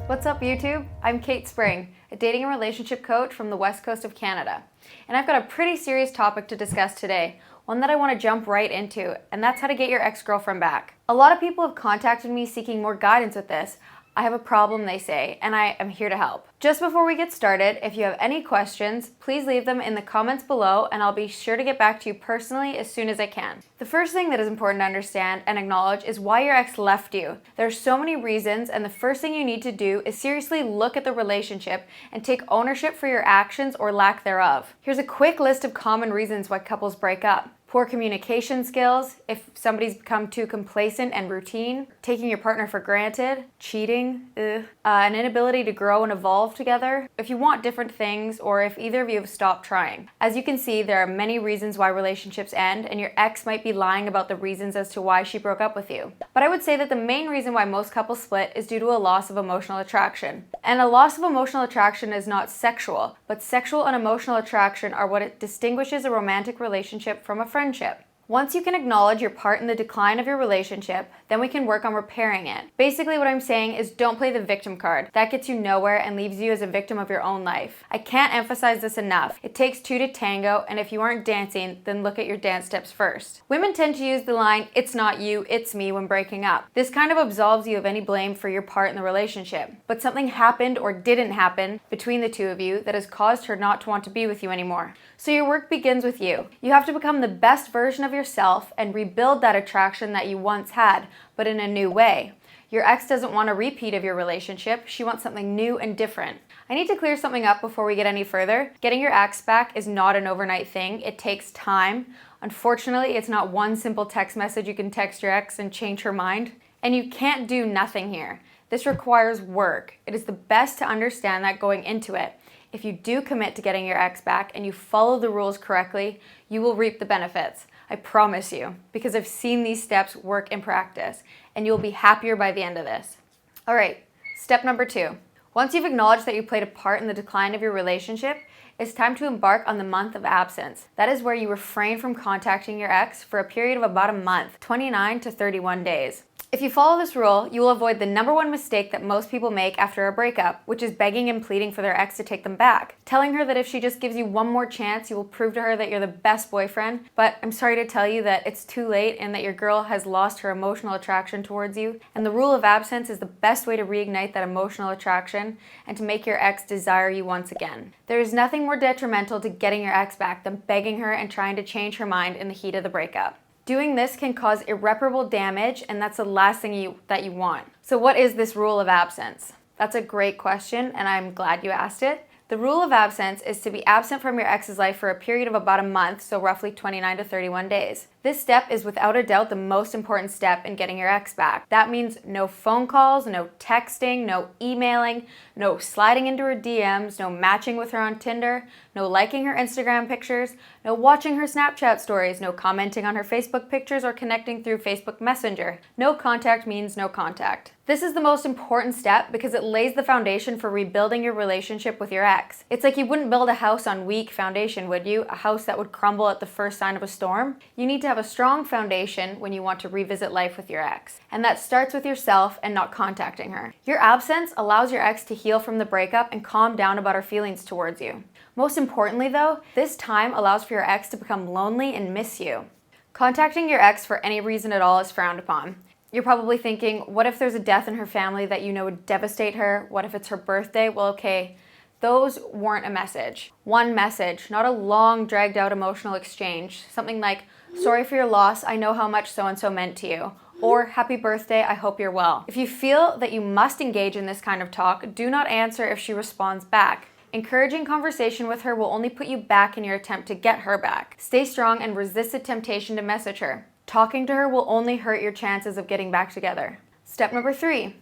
What's up, YouTube? I'm Kate Spring, a dating and relationship coach from the west coast of Canada. And I've got a pretty serious topic to discuss today, one that I want to jump right into, and that's how to get your ex-girlfriend back. A lot of people have contacted me seeking more guidance with this. I have a problem, they say, and I am here to help. Just before we get started, if you have any questions, please leave them in the comments below and I'll be sure to get back to you personally as soon as I can. The first thing that is important to understand and acknowledge is why your ex left you. There are so many reasons, and the first thing you need to do is seriously look at the relationship and take ownership for your actions or lack thereof. Here's a quick list of common reasons why couples break up. Poor communication skills, if somebody's become too complacent and routine, taking your partner for granted, cheating, an inability to grow and evolve together, if you want different things, or if either of you have stopped trying. As you can see, there are many reasons why relationships end, and your ex might be lying about the reasons as to why she broke up with you. But I would say that the main reason why most couples split is due to a loss of emotional attraction. And a loss of emotional attraction is not sexual, but sexual and emotional attraction are what distinguishes a romantic relationship from a friendship. Once you can acknowledge your part in the decline of your relationship, then we can work on repairing it. Basically, what I'm saying is don't play the victim card. That gets you nowhere and leaves you as a victim of your own life. I can't emphasize this enough. It takes two to tango, and if you aren't dancing, then look at your dance steps first. Women tend to use the line, "It's not you, it's me," when breaking up. This kind of absolves you of any blame for your part in the relationship. But something happened or didn't happen between the two of you that has caused her not to want to be with you anymore. So your work begins with you. You have to become the best version of yourself and rebuild that attraction that you once had, but in a new way. Your ex doesn't want a repeat of your relationship. She wants something new and different. I need to clear something up before we get any further. Getting your ex back is not an overnight thing. It takes time. Unfortunately, it's not one simple text message you can text your ex and change her mind. And you can't do nothing here. This requires work. It is the best to understand that going into it. If you do commit to getting your ex back and you follow the rules correctly, you will reap the benefits. I promise you, because I've seen these steps work in practice, and you'll be happier by the end of this. All right, step number 2. Once you've acknowledged that you played a part in the decline of your relationship, it's time to embark on the month of absence. That is where you refrain from contacting your ex for a period of about a month, 29 to 31 days. If you follow this rule, you will avoid the number one mistake that most people make after a breakup, which is begging and pleading for their ex to take them back. Telling her that if she just gives you one more chance, you will prove to her that you're the best boyfriend. But I'm sorry to tell you that it's too late and that your girl has lost her emotional attraction towards you. And the rule of absence is the best way to reignite that emotional attraction and to make your ex desire you once again. There is nothing more detrimental to getting your ex back than begging her and trying to change her mind in the heat of the breakup. Doing this can cause irreparable damage, and that's the last thing that you want. So what is this rule of absence? That's a great question, and I'm glad you asked it. The rule of absence is to be absent from your ex's life for a period of about a month, so roughly 29 to 31 days. This step is without a doubt the most important step in getting your ex back. That means no phone calls, no texting, no emailing, no sliding into her DMs, no matching with her on Tinder, no liking her Instagram pictures, no watching her Snapchat stories, no commenting on her Facebook pictures or connecting through Facebook Messenger. No contact means no contact. This is the most important step because it lays the foundation for rebuilding your relationship with your ex. It's like you wouldn't build a house on weak foundation, would you? A house that would crumble at the first sign of a storm? You need to have a strong foundation when you want to revisit life with your ex. And that starts with yourself and not contacting her. Your absence allows your ex to heal from the breakup and calm down about her feelings towards you. Most importantly though, this time allows for your ex to become lonely and miss you. Contacting your ex for any reason at all is frowned upon. You're probably thinking, what if there's a death in her family that you know would devastate her? What if it's her birthday? Well, okay, those weren't a message. One message, not a long, dragged out emotional exchange. Something like, "Sorry for your loss, I know how much so-and-so meant to you." Or, "Happy birthday, I hope you're well." If you feel that you must engage in this kind of talk, do not answer if she responds back. Encouraging conversation with her will only put you back in your attempt to get her back. Stay strong and resist the temptation to message her. Talking to her will only hurt your chances of getting back together. Step number 3,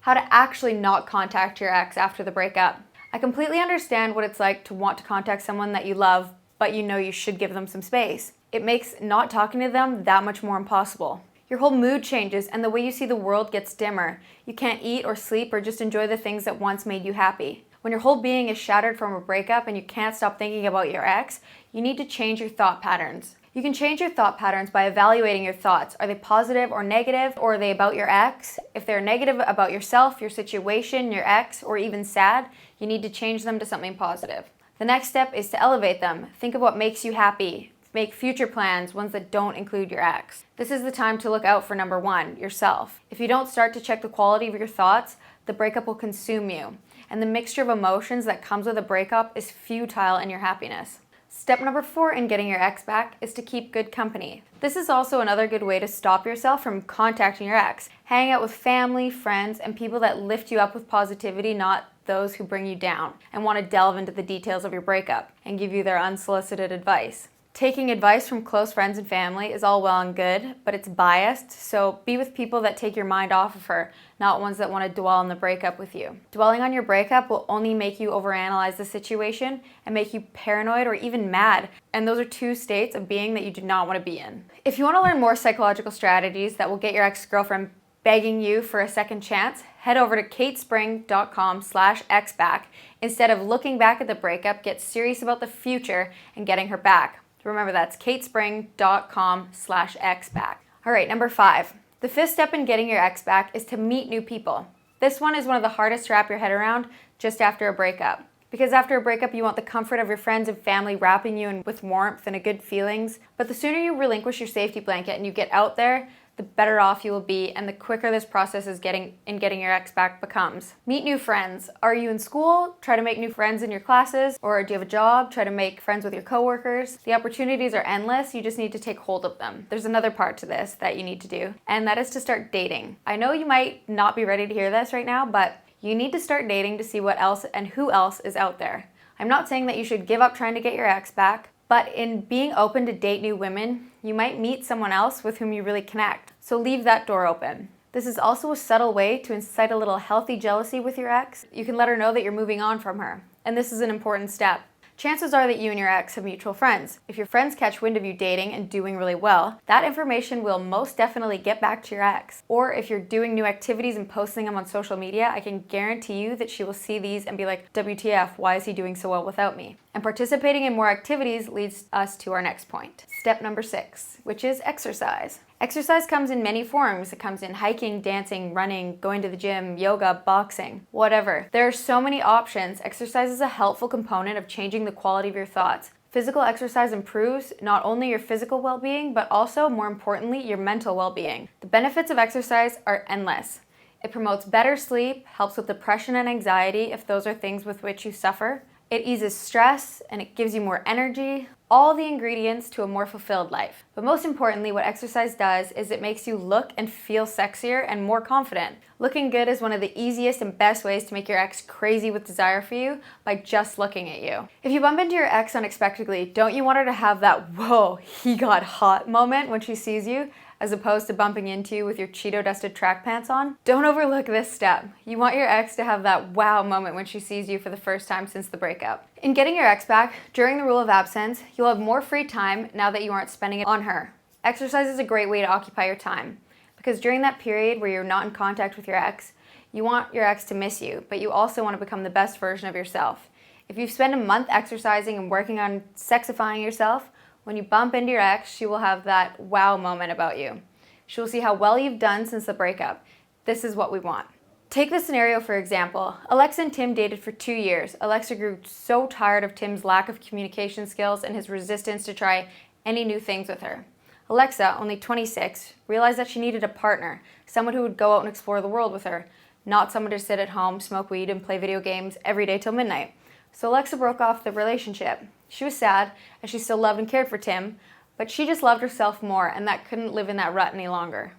how to actually not contact your ex after the breakup. I completely understand what it's like to want to contact someone that you love, but you know you should give them some space. It makes not talking to them that much more impossible. Your whole mood changes and the way you see the world gets dimmer. You can't eat or sleep or just enjoy the things that once made you happy. When your whole being is shattered from a breakup and you can't stop thinking about your ex, you need to change your thought patterns. You can change your thought patterns by evaluating your thoughts. Are they positive or negative, or are they about your ex? If they're negative about yourself, your situation, your ex, or even sad, you need to change them to something positive. The next step is to elevate them. Think of what makes you happy. Make future plans, ones that don't include your ex. This is the time to look out for number one, yourself. If you don't start to check the quality of your thoughts, the breakup will consume you. And the mixture of emotions that comes with a breakup is futile in your happiness. Step number 4 in getting your ex back is to keep good company. This is also another good way to stop yourself from contacting your ex. Hang out with family, friends, and people that lift you up with positivity, not those who bring you down and want to delve into the details of your breakup and give you their unsolicited advice. Taking advice from close friends and family is all well and good, but it's biased, so be with people that take your mind off of her, not ones that want to dwell on the breakup with you. Dwelling on your breakup will only make you overanalyze the situation and make you paranoid or even mad, and those are two states of being that you do not want to be in. If you want to learn more psychological strategies that will get your ex-girlfriend begging you for a second chance, head over to katespring.com/xback. Instead of looking back at the breakup, get serious about the future and getting her back. Remember, that's katespring.com/xback. All right, number 5. The 5th step in getting your ex back is to meet new people. This one is one of the hardest to wrap your head around just after a breakup. Because after a breakup, you want the comfort of your friends and family wrapping you in with warmth and a good feelings. But the sooner you relinquish your safety blanket and you get out there, the better off you will be, and the quicker this process is getting your ex back becomes. Meet new friends. Are you in school? Try to make new friends in your classes. Or do you have a job? Try to make friends with your coworkers. The opportunities are endless. You just need to take hold of them. There's another part to this that you need to do, and that is to start dating. I know you might not be ready to hear this right now, but you need to start dating to see what else and who else is out there. I'm not saying that you should give up trying to get your ex back, but in being open to date new women, you might meet someone else with whom you really connect. So leave that door open. This is also a subtle way to incite a little healthy jealousy with your ex. You can let her know that you're moving on from her, and this is an important step. Chances are that you and your ex have mutual friends. If your friends catch wind of you dating and doing really well, that information will most definitely get back to your ex. Or if you're doing new activities and posting them on social media, I can guarantee you that she will see these and be like, WTF, why is he doing so well without me? And participating in more activities leads us to our next point. Step number 6, which is exercise. Exercise comes in many forms. It comes in hiking, dancing, running, going to the gym, yoga, boxing, whatever. There are so many options. Exercise is a helpful component of changing the quality of your thoughts. Physical exercise improves not only your physical well-being, but also, more importantly, your mental well-being. The benefits of exercise are endless. It promotes better sleep, helps with depression and anxiety if those are things with which you suffer. It eases stress, and it gives you more energy. All the ingredients to a more fulfilled life. But most importantly, what exercise does is it makes you look and feel sexier and more confident. Looking good is one of the easiest and best ways to make your ex crazy with desire for you by just looking at you. If you bump into your ex unexpectedly, don't you want her to have that, whoa, he got hot moment when she sees you, as opposed to bumping into you with your Cheeto-dusted track pants on? Don't overlook this step. You want your ex to have that wow moment when she sees you for the first time since the breakup. In getting your ex back, during the rule of absence, you'll have more free time now that you aren't spending it on her. Exercise is a great way to occupy your time, because during that period where you're not in contact with your ex, you want your ex to miss you, but you also want to become the best version of yourself. If you spend a month exercising and working on sexifying yourself, when you bump into your ex, she will have that wow moment about you. She will see how well you've done since the breakup. This is what we want. Take this scenario for example. Alexa and Tim dated for 2 years. Alexa grew so tired of Tim's lack of communication skills and his resistance to try any new things with her. Alexa, only 26, realized that she needed a partner, someone who would go out and explore the world with her, not someone to sit at home, smoke weed, and play video games every day till midnight. So Alexa broke off the relationship. She was sad, as she still loved and cared for Tim, but she just loved herself more, and that couldn't live in that rut any longer.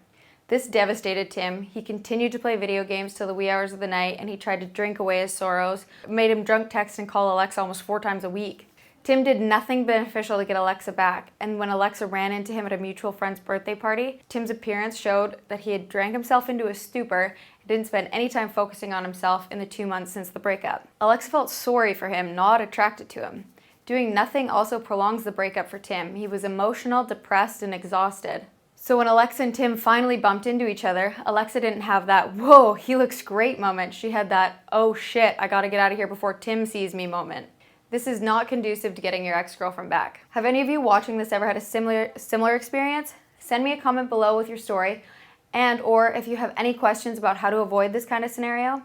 This devastated Tim. He continued to play video games till the wee hours of the night, and he tried to drink away his sorrows. It made him drunk text and call Alexa almost 4 times a week. Tim did nothing beneficial to get Alexa back, and when Alexa ran into him at a mutual friend's birthday party, Tim's appearance showed that he had drank himself into a stupor and didn't spend any time focusing on himself in the 2 months since the breakup. Alexa felt sorry for him, not attracted to him. Doing nothing also prolongs the breakup for Tim. He was emotional, depressed, and exhausted. So when Alexa and Tim finally bumped into each other, Alexa didn't have that, whoa, he looks great moment. She had that, oh shit, I gotta get out of here before Tim sees me moment. This is not conducive to getting your ex-girlfriend back. Have any of you watching this ever had a similar experience? Send me a comment below with your story, and or if you have any questions about how to avoid this kind of scenario,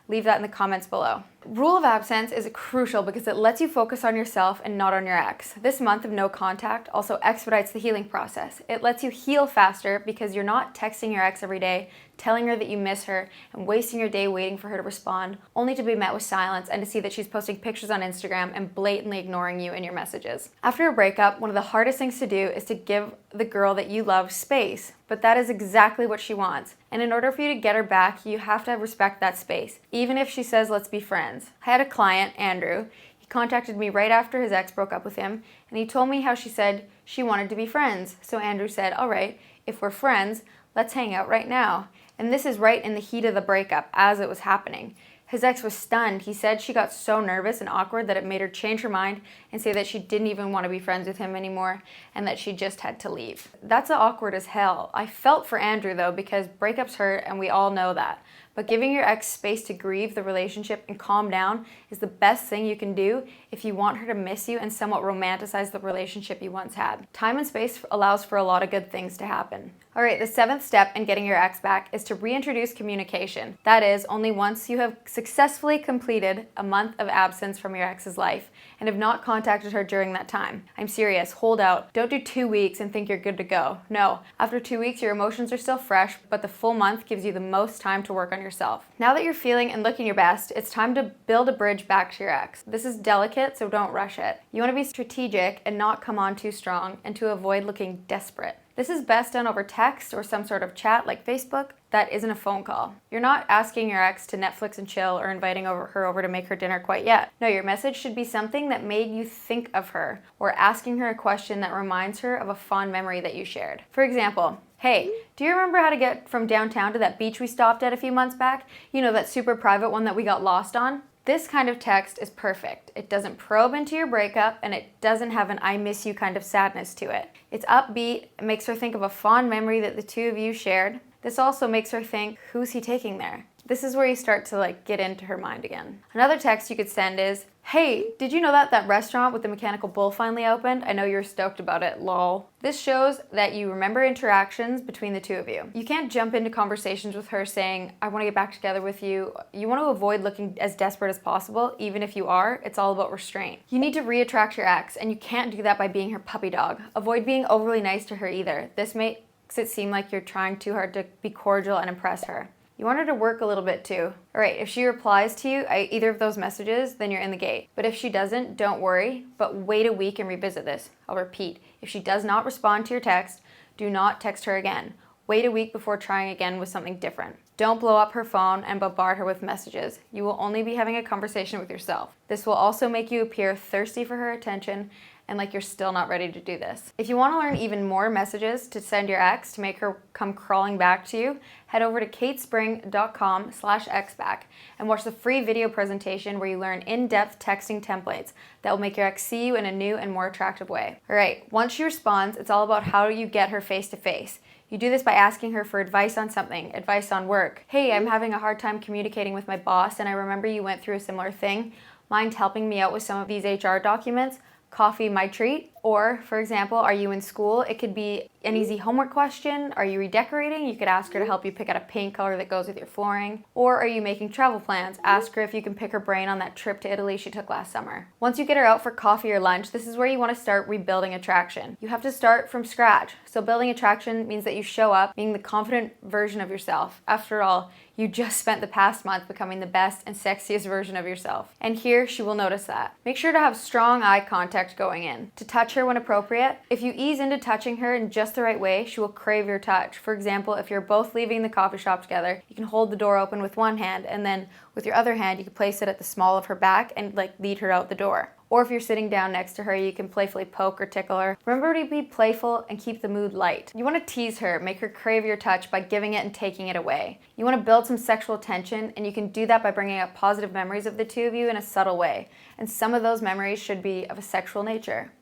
leave that in the comments below. Rule of absence is crucial because it lets you focus on yourself and not on your ex. This month of no contact also expedites the healing process. It lets you heal faster because you're not texting your ex every day, telling her that you miss her, and wasting your day waiting for her to respond, only to be met with silence and to see that she's posting pictures on Instagram and blatantly ignoring you in your messages. After a breakup, one of the hardest things to do is to give the girl that you love space, but that is exactly what she wants. And in order for you to get her back, you have to respect that space, even if she says, let's be friends. I had a client, Andrew. He contacted me right after his ex broke up with him, and he told me how she said she wanted to be friends. So Andrew said, all right, if we're friends, let's hang out right now. And this is right in the heat of the breakup, as it was happening. His ex was stunned. He said she got so nervous and awkward that it made her change her mind and say that she didn't even want to be friends with him anymore and that she just had to leave. That's awkward as hell. I felt for Andrew though, because breakups hurt and we all know that. But giving your ex space to grieve the relationship and calm down is the best thing you can do if you want her to miss you and somewhat romanticize the relationship you once had. Time and space allows for a lot of good things to happen. All right, the 7th step in getting your ex back is to reintroduce communication. That is, only once you have successfully completed a month of absence from your ex's life and have not contacted her during that time. I'm serious, hold out. Don't do 2 weeks and think you're good to go. No, after 2 weeks, your emotions are still fresh, but the full month gives you the most time to work on yourself. Now that you're feeling and looking your best, it's time to build a bridge back to your ex. This is delicate, so don't rush it. You want to be strategic and not come on too strong, and to avoid looking desperate. This is best done over text or some sort of chat like Facebook that isn't a phone call. You're not asking your ex to Netflix and chill or inviting her over to make her dinner quite yet. No, your message should be something that made you think of her, or asking her a question that reminds her of a fond memory that you shared. For example, hey, do you remember how to get from downtown to that beach we stopped at a few months back? You know, that super private one that we got lost on? This kind of text is perfect. It doesn't probe into your breakup, and it doesn't have an I miss you kind of sadness to it. It's upbeat, it makes her think of a fond memory that the two of you shared. This also makes her think, who's he taking there? This is where you start to get into her mind again. Another text you could send is, hey, did you know that restaurant with the mechanical bull finally opened? I know you're stoked about it, lol. This shows that you remember interactions between the two of you. You can't jump into conversations with her saying, I want to get back together with you. You want to avoid looking as desperate as possible, even if you are. It's all about restraint. You need to reattract your ex, and you can't do that by being her puppy dog. Avoid being overly nice to her either. This makes it seem like you're trying too hard to be cordial and impress her. You want her to work a little bit too. All right, if she replies to you, either of those messages, then you're in the gate. But if she doesn't, don't worry, but wait a week and revisit this. I'll repeat, if she does not respond to your text, do not text her again. Wait a week before trying again with something different. Don't blow up her phone and bombard her with messages. You will only be having a conversation with yourself. This will also make you appear thirsty for her attention and like you're still not ready to do this. If you want to learn even more messages to send your ex to make her come crawling back to you, head over to katespring.com/xback and watch the free video presentation where you learn in-depth texting templates that will make your ex see you in a new and more attractive way. All right, once she responds, it's all about how you get her face to face. You do this by asking her for advice on something, advice on work. Hey, I'm having a hard time communicating with my boss, and I remember you went through a similar thing. Mind helping me out with some of these HR documents? Coffee my treat. Or, for example, are you in school? It could be an easy homework question. Are you redecorating? You could ask her to help you pick out a paint color that goes with your flooring. Or are you making travel plans? Ask her if you can pick her brain on that trip to Italy she took last summer. Once you get her out for coffee or lunch, this is where you want to start rebuilding attraction. You have to start from scratch. So building attraction means that you show up being the confident version of yourself. After all, you just spent the past month becoming the best and sexiest version of yourself. And here, she will notice that. Make sure to have strong eye contact going in. To touch her when appropriate. If you ease into touching her in just the right way, she will crave your touch. For example, if you're both leaving the coffee shop together, you can hold the door open with one hand, and then with your other hand, you can place it at the small of her back and lead her out the door. Or if you're sitting down next to her, you can playfully poke or tickle her. Remember to be playful and keep the mood light. You want to tease her, make her crave your touch by giving it and taking it away. You want to build some sexual tension, and you can do that by bringing up positive memories of the two of you in a subtle way. And some of those memories should be of a sexual nature.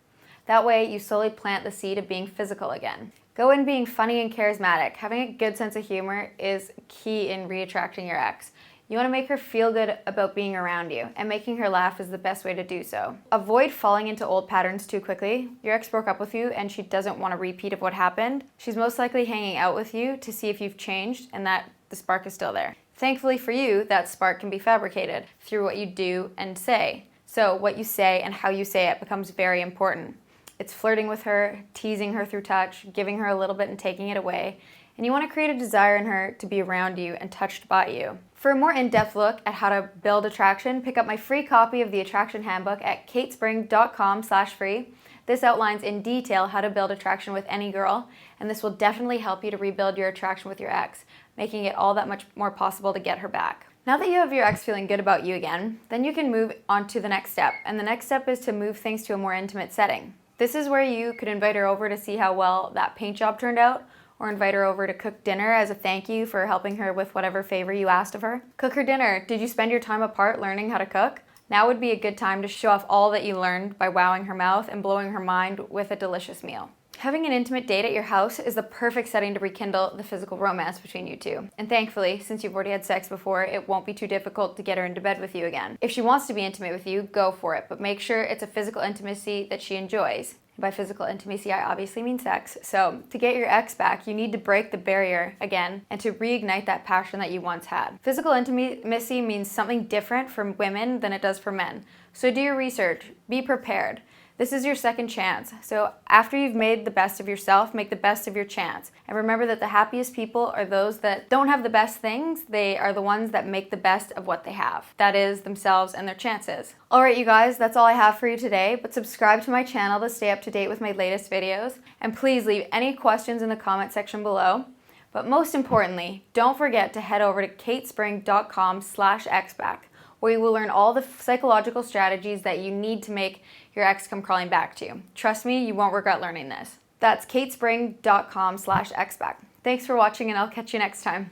That way, you slowly plant the seed of being physical again. Go in being funny and charismatic. Having a good sense of humor is key in reattracting your ex. You want to make her feel good about being around you, and making her laugh is the best way to do so. Avoid falling into old patterns too quickly. Your ex broke up with you and she doesn't want a repeat of what happened. She's most likely hanging out with you to see if you've changed and that the spark is still there. Thankfully for you, that spark can be fabricated through what you do and say. So what you say and how you say it becomes very important. It's flirting with her, teasing her through touch, giving her a little bit and taking it away. And you want to create a desire in her to be around you and touched by you. For a more in-depth look at how to build attraction, pick up my free copy of the Attraction Handbook at katespring.com/free. This outlines in detail how to build attraction with any girl, and this will definitely help you to rebuild your attraction with your ex, making it all that much more possible to get her back. Now that you have your ex feeling good about you again, then you can move on to the next step, and the next step is to move things to a more intimate setting. This is where you could invite her over to see how well that paint job turned out, or invite her over to cook dinner as a thank you for helping her with whatever favor you asked of her. Cook her dinner. Did you spend your time apart learning how to cook? Now would be a good time to show off all that you learned by wowing her mouth and blowing her mind with a delicious meal. Having an intimate date at your house is the perfect setting to rekindle the physical romance between you two. And thankfully, since you've already had sex before, it won't be too difficult to get her into bed with you again. If she wants to be intimate with you, go for it, but make sure it's a physical intimacy that she enjoys. By physical intimacy, I obviously mean sex. So to get your ex back, you need to break the barrier again and to reignite that passion that you once had. Physical intimacy means something different for women than it does for men. So do your research, be prepared. This is your second chance. So after you've made the best of yourself, make the best of your chance. And remember that the happiest people are those that don't have the best things. They are the ones that make the best of what they have. That is themselves and their chances. All right, you guys, that's all I have for you today, but subscribe to my channel to stay up to date with my latest videos. And please leave any questions in the comment section below. But most importantly, don't forget to head over to katespring.com/xback, where you will learn all the psychological strategies that you need to make your ex come crawling back to you. Trust me, you won't regret learning this. That's katespring.com/xback. Thanks for watching, and I'll catch you next time.